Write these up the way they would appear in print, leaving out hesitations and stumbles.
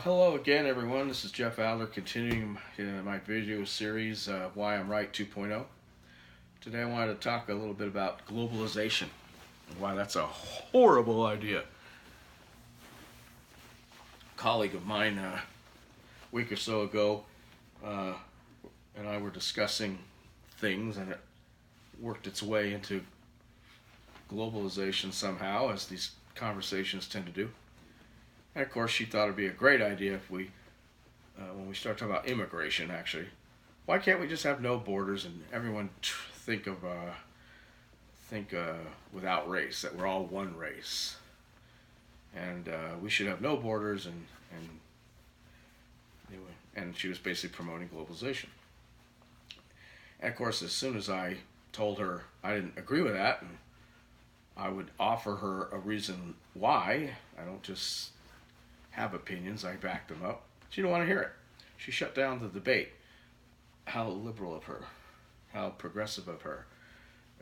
Hello again, everyone. This is Jeff Adler continuing my video series, Why I'm Right 2.0. Today I wanted to talk a little bit about globalization and why that's a horrible idea. A colleague of mine a week or so ago and I were discussing things, and it worked its way into globalization somehow, as these conversations tend to do. And of course, she thought it'd be a great idea if when we start talking about immigration, actually, why can't we just have no borders and everyone think without race, that we're all one race, and we should have no borders, and anyway, and she was basically promoting globalization. And of course, as soon as I told her I didn't agree with that, and I would offer her a reason why, I don't just have opinions, I back them up, she didn't want to hear it. She shut down the debate. How liberal of her. How progressive of her.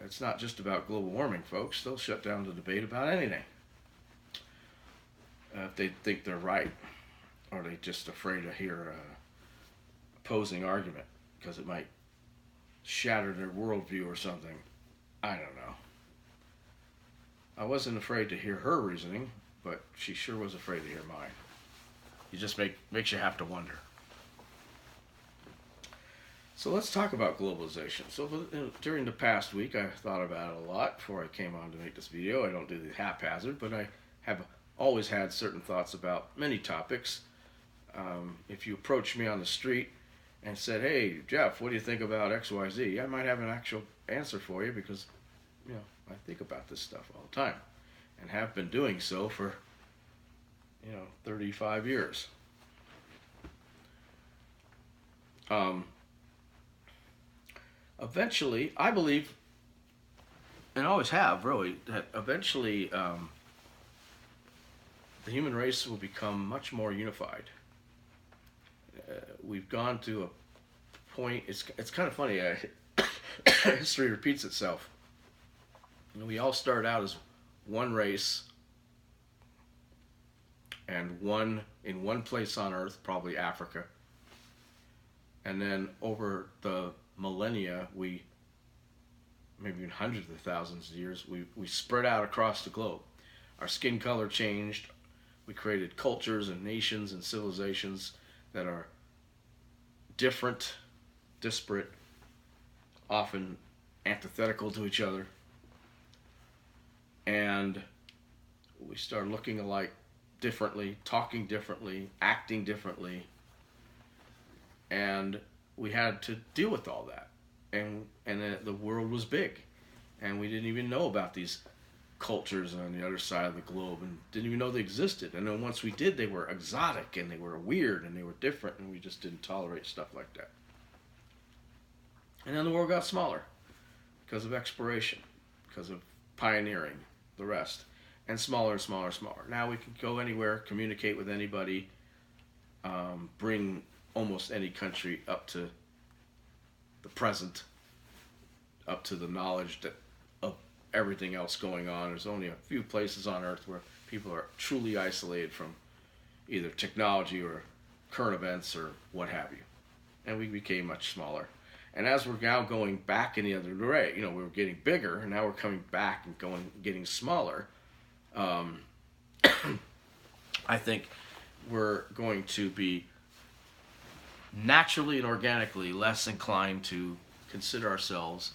It's not just about global warming, folks. They'll shut down the debate about anything. If they think they're right, or they're just afraid to hear an opposing argument because it might shatter their worldview or something. I don't know. I wasn't afraid to hear her reasoning, but she sure was afraid to hear mine. You just makes you have to wonder. So let's talk about globalization. So during the past week, I thought about it a lot before I came on to make this video. I don't do the haphazard, but I have always had certain thoughts about many topics. If you approached me on the street and said, "Hey, Jeff, what do you think about XYZ?" I might have an actual answer for you, because I think about this stuff all the time and have been doing so for 35 years. Eventually, I believe, and always have really, that eventually the human race will become much more unified. We've gone to a point. It's kind of funny. History repeats itself. We all start out as one race, and in one place on Earth, probably Africa. And then over the millennia, maybe in hundreds of thousands of years, we spread out across the globe. Our skin color changed. We created cultures and nations and civilizations that are different, disparate, often antithetical to each other. And we start looking alike differently, talking differently, acting differently. And we had to deal with all that. And the world was big. And we didn't even know about these cultures on the other side of the globe, and didn't even know they existed. And then once we did, they were exotic, and they were weird, and they were different, and we just didn't tolerate stuff like that. And then the world got smaller because of exploration, because of pioneering, the rest. And smaller and smaller and smaller. Now we can go anywhere, communicate with anybody, bring almost any country up to the present, up to the knowledge of everything else going on. There's only a few places on Earth where people are truly isolated from either technology or current events or what have you. And we became much smaller. And as we're now going back in the other way, we were getting bigger, and now we're coming back and getting smaller. I think we're going to be naturally and organically less inclined to consider ourselves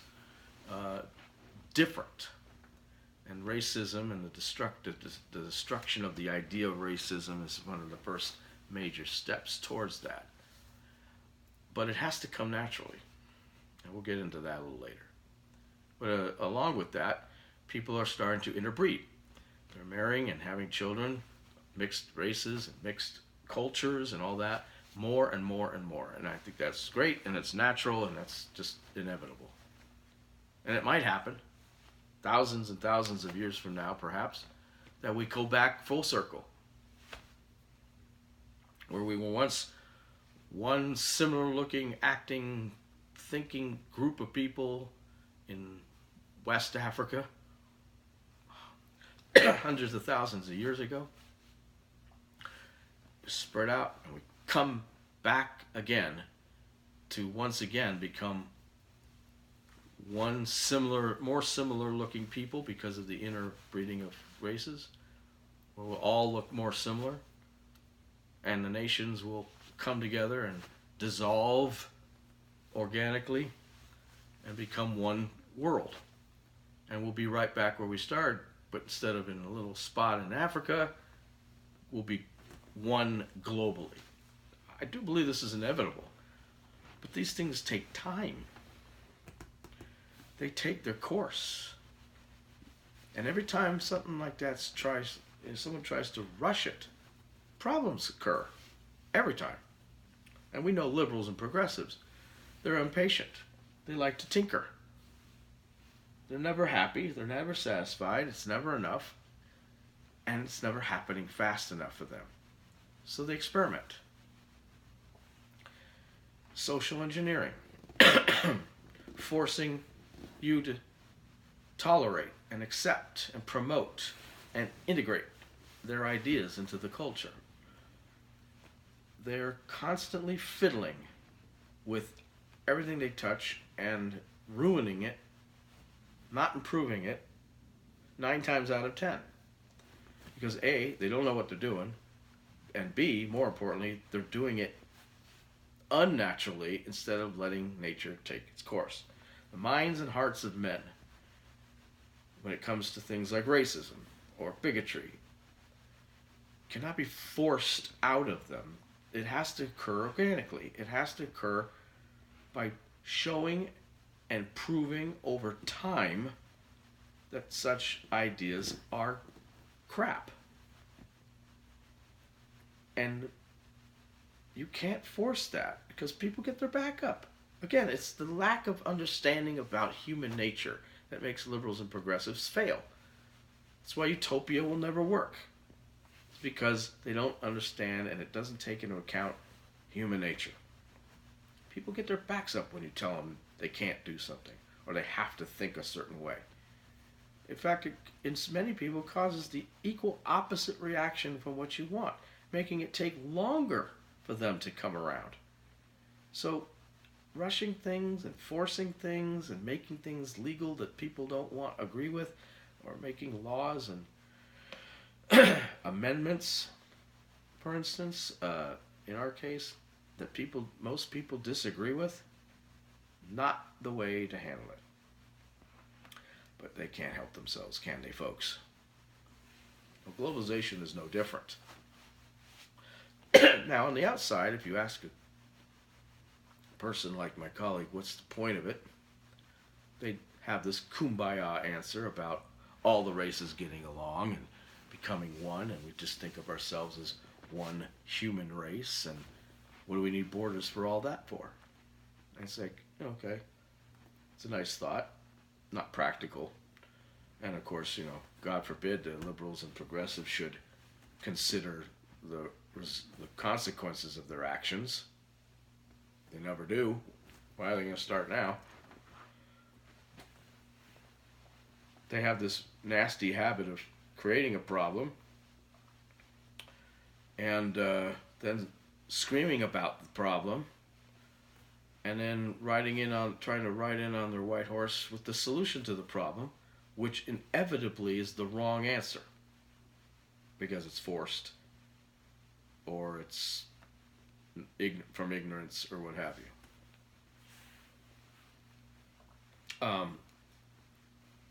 different. And racism and the destruction of the idea of racism is one of the first major steps towards that. But it has to come naturally. And we'll get into that a little later. But along with that, people are starting to interbreed. They're marrying and having children, mixed races, and mixed cultures, and all that, more and more and more. And I think that's great, and it's natural, and that's just inevitable. And it might happen, thousands and thousands of years from now, perhaps, that we go back full circle, where we were once one similar-looking, acting, thinking group of people in West Africa hundreds of thousands of years ago. spread out, and we come back again to once again become one similar, more similar looking people because of the interbreeding of races. We'll all look more similar, and the nations will come together and dissolve organically and become one world. And we'll be right back where we started, but instead of in a little spot in Africa, we'll be one globally. I do believe this is inevitable, but these things take time. They take their course. And every time something like that someone tries to rush it, problems occur. Every time. And we know liberals and progressives, they're impatient. They like to tinker. They're never happy. They're never satisfied. It's never enough. And it's never happening fast enough for them. So they experiment. Social engineering. Forcing you to tolerate and accept and promote and integrate their ideas into the culture. They're constantly fiddling with everything they touch and ruining it, not improving it, 9 times out of 10. Because A, they don't know what they're doing, and B, more importantly, they're doing it unnaturally instead of letting nature take its course. The minds and hearts of men, when it comes to things like racism or bigotry, cannot be forced out of them. It has to occur organically. It has to occur by showing and proving over time that such ideas are crap. And you can't force that because people get their back up. Again, it's the lack of understanding about human nature that makes liberals and progressives fail. That's why utopia will never work. It's because they don't understand and it doesn't take into account human nature. People get their backs up when you tell them they can't do something or they have to think a certain way. In fact, it in many people causes the equal opposite reaction from what you want, making it take longer for them to come around. So rushing things and forcing things and making things legal that people don't agree with, or making laws and amendments, for instance, in our case, that most people disagree with, not the way to handle it. But they can't help themselves, can they, folks? Well, globalization is no different. Now, on the outside, if you ask a person like my colleague, what's the point of it? They'd have this kumbaya answer about all the races getting along and becoming one, and we just think of ourselves as one human race, and what do we need borders for all that for? And it's like, okay, it's a nice thought, not practical. And of course, God forbid the liberals and progressives should consider the consequences of their actions. They never do. Why are they going to start now? They have this nasty habit of creating a problem and then screaming about the problem and then trying to ride in on their white horse with the solution to the problem, which inevitably is the wrong answer because it's forced or it's from ignorance or what have you.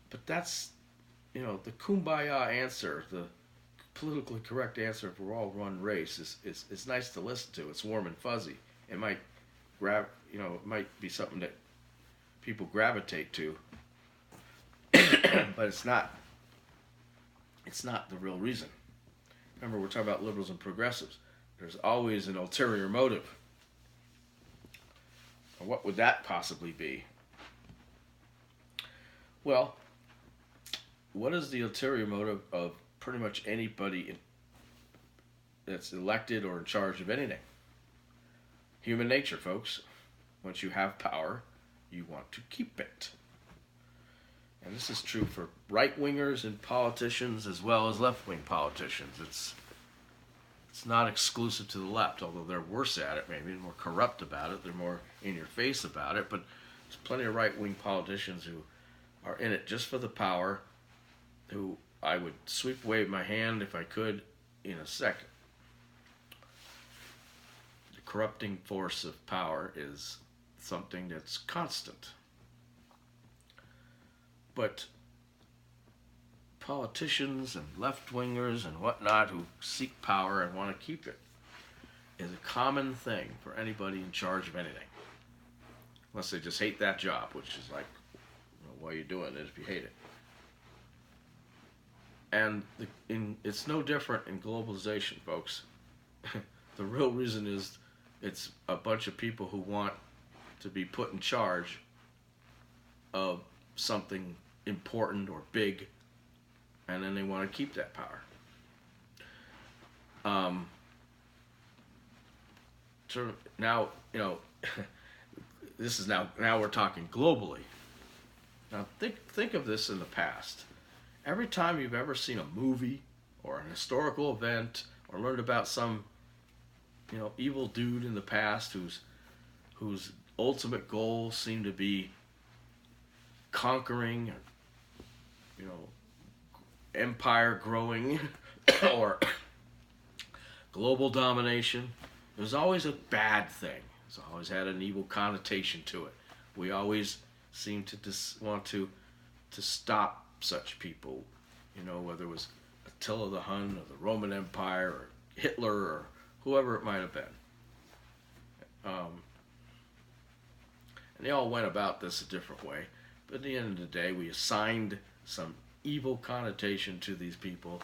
But that's, the kumbaya answer, the politically correct answer if we're all one race is nice to listen to. It's warm and fuzzy. It might it might be something that people gravitate to, but it's not the real reason. Remember, we're talking about liberals and progressives. There's always an ulterior motive. And what would that possibly be? Well, what is the ulterior motive of pretty much anybody that's elected or in charge of anything? Human nature, folks. Once you have power, you want to keep it. And this is true for right-wingers and politicians as well as left-wing politicians. It's It's not exclusive to the left, although they're worse at it, maybe, more corrupt about it, they're more in your face about it, but there's plenty of right-wing politicians who are in it just for the power, who I would sweep away my hand if I could in a second. The corrupting force of power is something that's constant. But politicians and left-wingers and whatnot who seek power and want to keep it is a common thing for anybody in charge of anything. Unless they just hate that job, which is like, why are you doing it if you hate it? And it's no different in globalization, folks. The real reason is it's a bunch of people who want to be put in charge of something important or big, and then they want to keep that power. So now, this is now we're talking globally. Now think of this in the past. Every time you've ever seen a movie or an historical event or learned about some, evil dude in the past whose ultimate goal seemed to be conquering, empire growing, or global domination, it was always a bad thing. It's always had an evil connotation to it. We always seem to want to stop such people, whether it was Attila the Hun or the Roman Empire or Hitler or whoever it might have been. And they all went about this a different way. But at the end of the day, we assigned some evil connotation to these people.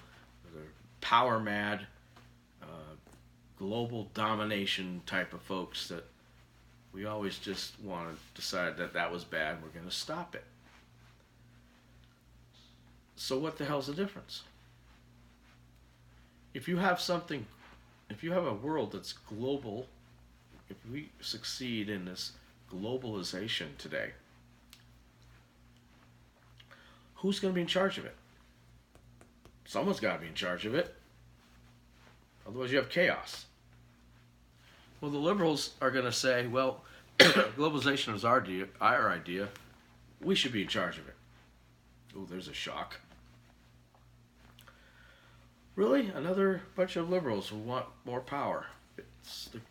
They're power mad, global domination type of folks that we always just want to decide that was bad and we're going to stop it. So what the hell's the difference? If you have a world that's global, if we succeed in this globalization today, who's going to be in charge of it? Someone's got to be in charge of it. Otherwise you have chaos. Well, the liberals are going to say, well, globalization is our idea. We should be in charge of it. Oh, there's a shock. Really? Another bunch of liberals who want more power. The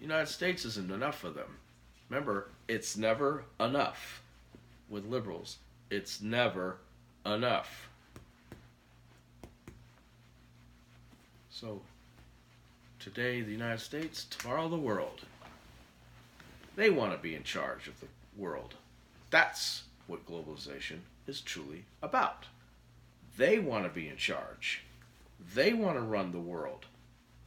United States isn't enough for them. Remember, it's never enough with liberals. It's never enough. So, today the United States, tomorrow the world. They want to be in charge of the world. That's what globalization is truly about. They want to be in charge. They want to run the world.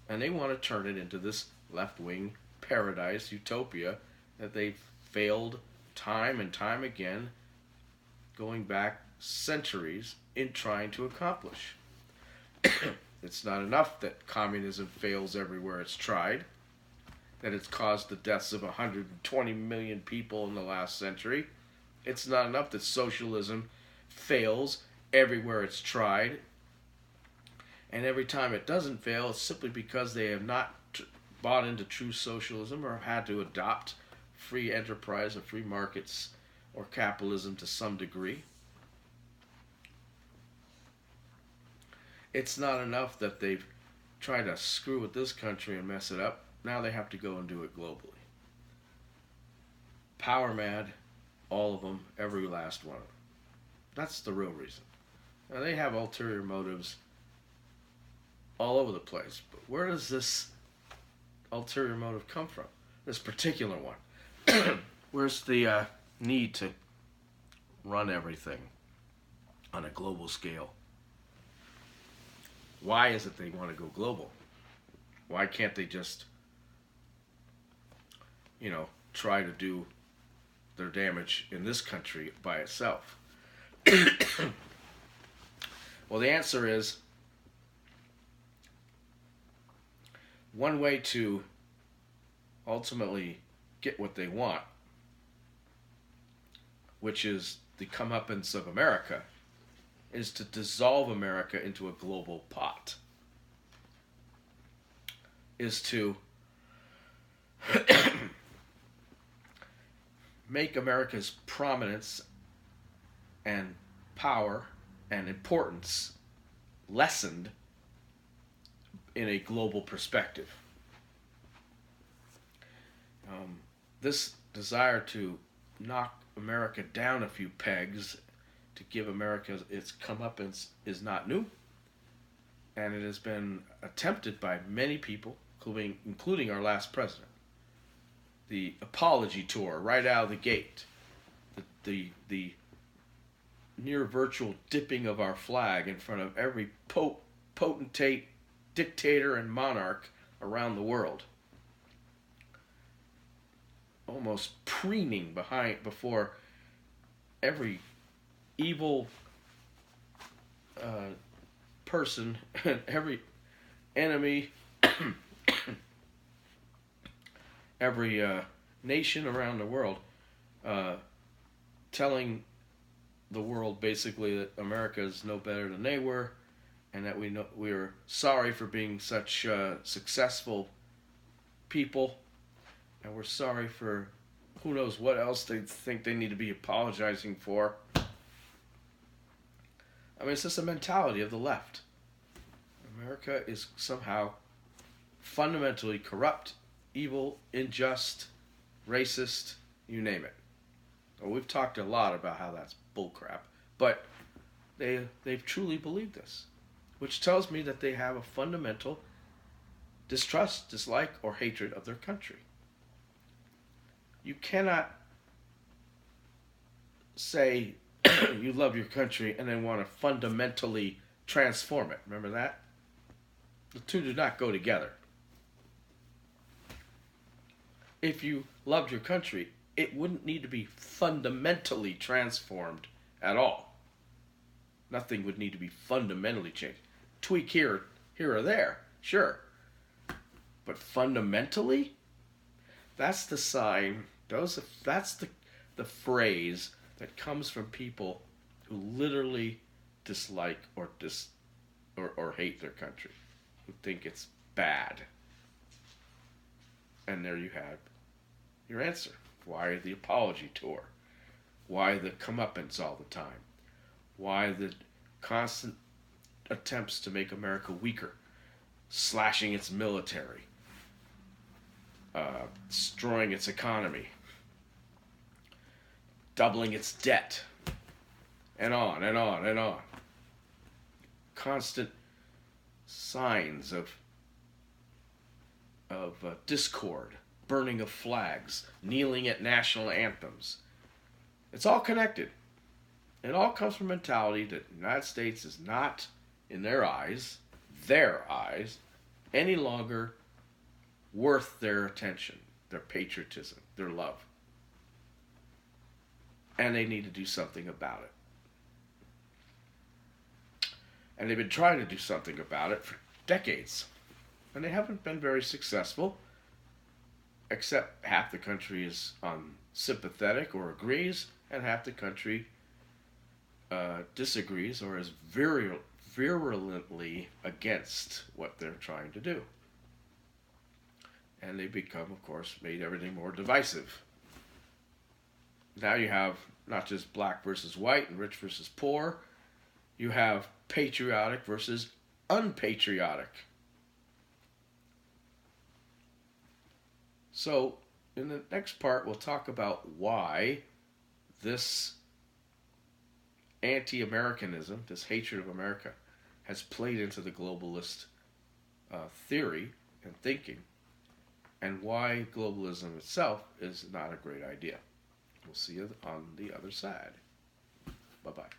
And they want to turn it into this left-wing paradise utopia that they've failed time and time again, going back centuries in trying to accomplish. It's not enough that communism fails everywhere it's tried, that it's caused the deaths of 120 million people in the last century. It's not enough that socialism fails everywhere it's tried, and every time it doesn't fail, it's simply because they have not bought into true socialism or have had to adopt free enterprise or free markets or capitalism to some degree. It's not enough that they've tried to screw with this country and mess it up. Now they have to go and do it globally. Power mad, all of them, every last one of them. That's the real reason. Now they have ulterior motives all over the place, but where does this ulterior motive come from? This particular one. Where's the need to run everything on a global scale? Why is it they want to go global? Why can't they just, try to do their damage in this country by itself? Well, the answer is, one way to ultimately get what they want, which is the comeuppance of America, is to dissolve America into a global pot. is to make America's prominence and power and importance lessened in a global perspective. This desire to knock America down a few pegs to give America its comeuppance is not new, and it has been attempted by many people, including our last president. The apology tour right out of the gate, the near virtual dipping of our flag in front of every pope, potentate, dictator, and monarch around the world, almost preening before every evil person and every enemy, every nation around the world, telling the world basically that America is no better than they were, and that we are sorry for being such successful people, and we're sorry for who knows what else they think they need to be apologizing for. I mean, it's just a mentality of the left. America is somehow fundamentally corrupt, evil, unjust, racist, you name it. Well, we've talked a lot about how that's bullcrap, but they've truly believed this, which tells me that they have a fundamental distrust, dislike, or hatred of their country. You cannot say you love your country and then want to fundamentally transform it. Remember that? The two do not go together. If you loved your country, it wouldn't need to be fundamentally transformed at all. Nothing would need to be fundamentally changed. Tweak here or there, sure. But fundamentally, that's the sign. That's the phrase that comes from people who literally dislike or hate their country, who think it's bad. And there you have your answer. Why the apology tour? Why the comeuppance all the time? Why the constant attempts to make America weaker, slashing its military, destroying its economy, doubling its debt, and on and on and on. Constant signs of discord, burning of flags, kneeling at national anthems. It's all connected. It all comes from mentality that the United States is not, in their eyes, any longer worth their attention, their patriotism, their love. And they need to do something about it. And they've been trying to do something about it for decades. And they haven't been very successful, except half the country is sympathetic or agrees, and half the country disagrees or is virulently against what they're trying to do. And they become, of course, made everything more divisive. Now you have not just black versus white and rich versus poor. You have patriotic versus unpatriotic. So, in the next part, we'll talk about why this anti-Americanism, this hatred of America, has played into the globalist theory and thinking, and why globalism itself is not a great idea. We'll see you on the other side. Bye-bye.